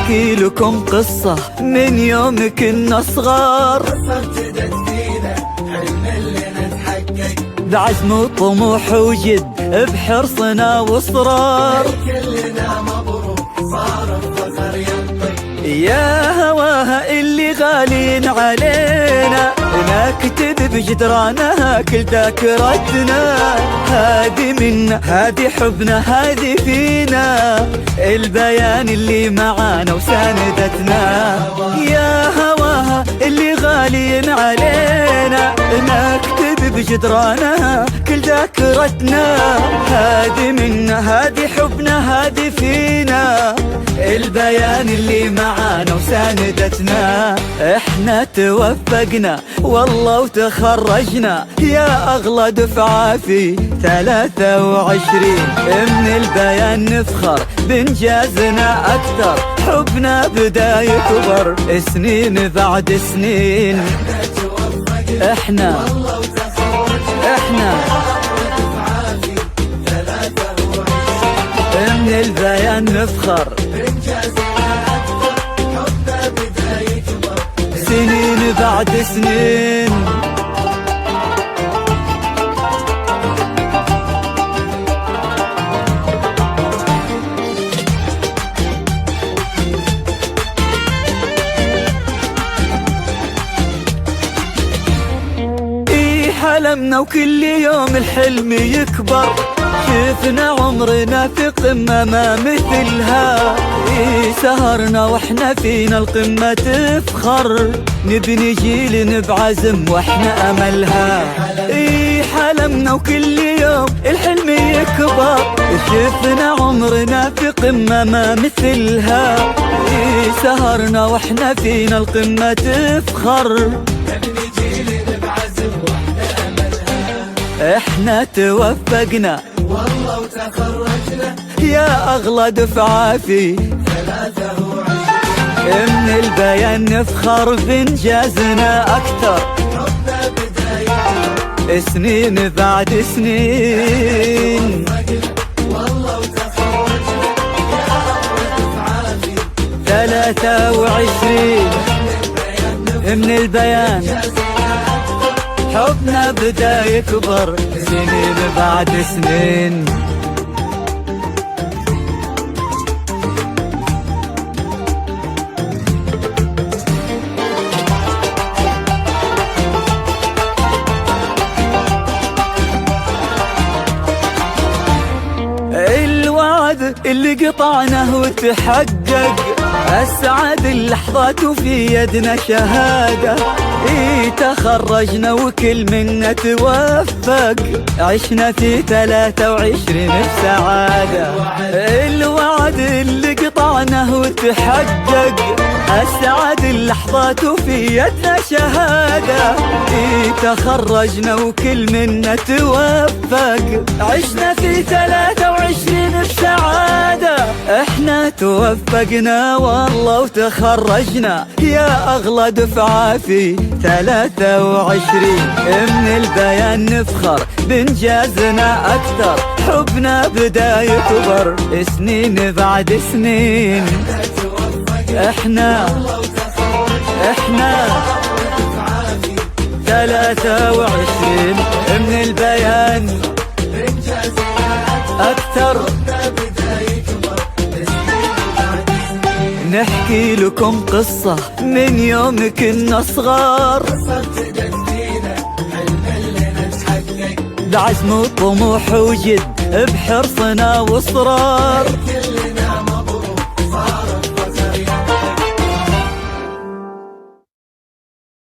نحكي لكم قصة من يوم كنا صغار، قصة ابتدت فينا حلم اللي نتحقق، بعزم وطموح وجد بحرصنا واصرار. كلنا مبروك صار الفخر ينطق، يا هواها اللي غالين علينا نكتب بجدرانها كل ذاكرتنا. هذه منا هذه حبنا هذه فينا، البيان اللي معانا وساندتنا. يا هواها اللي غالين علينا نكتب بجدرانها كل ذاكرتنا. هذه منا هذه حبنا هذه فينا، البيان اللي معانا وساندتنا. احنا توفقنا والله وتخرجنا يا اغلى دفعة في 23. من البيان نفخر بانجازنا اكثر، حبنا بدا يكبر سنين بعد سنين. احنا من البيان نفخر سنين بعد سنين. حلمنا وكل يوم الحلم يكبر، شفنا عمرنا في قمة ما مثلها. سهرنا واحنا فينا القمة تفخر، نبني جيل بعزم واحنا املها. حلمنا وكل يوم الحلم يكبر، شفنا عمرنا في قمة ما مثلها. سهرنا واحنا فينا القمة تفخر، احنا توفقنا والله وتخرجنا يا اغلى دفعة في 23. من البيان نفخر بانجازنا اكثر، حبنا بداية سنين بعد سنين. والله وتخرجنا يا اغلى دفعة في 23. من البيان حبنا بدا يكبر سنين بعد سنين. الوعد اللي قطعناه وتحقق، أسعد اللحظات وفي يدنا شهادة. تخرجنا وكل منا توفق، عشنا في 23 بسعادة. الوعد اللي قطعناه وتحقق، أسعد اللحظات وفي يدنا شهادة. تخرجنا وكل منا توفق، عشنا في 23 بسعادة. احنا توفقنا والله وتخرجنا يا اغلى دفعة في 23. من البيان نفخر بانجازنا اكثر، حبنا بدا يكبر سنين بعد سنين. احنا 23. من البيان اكثر، نحكي لكم قصة من يوم كنا صغار، قصة ابتدت فينا حلم اللي نتحقق، بعزم وطموح وجد بحرصنا واصرار.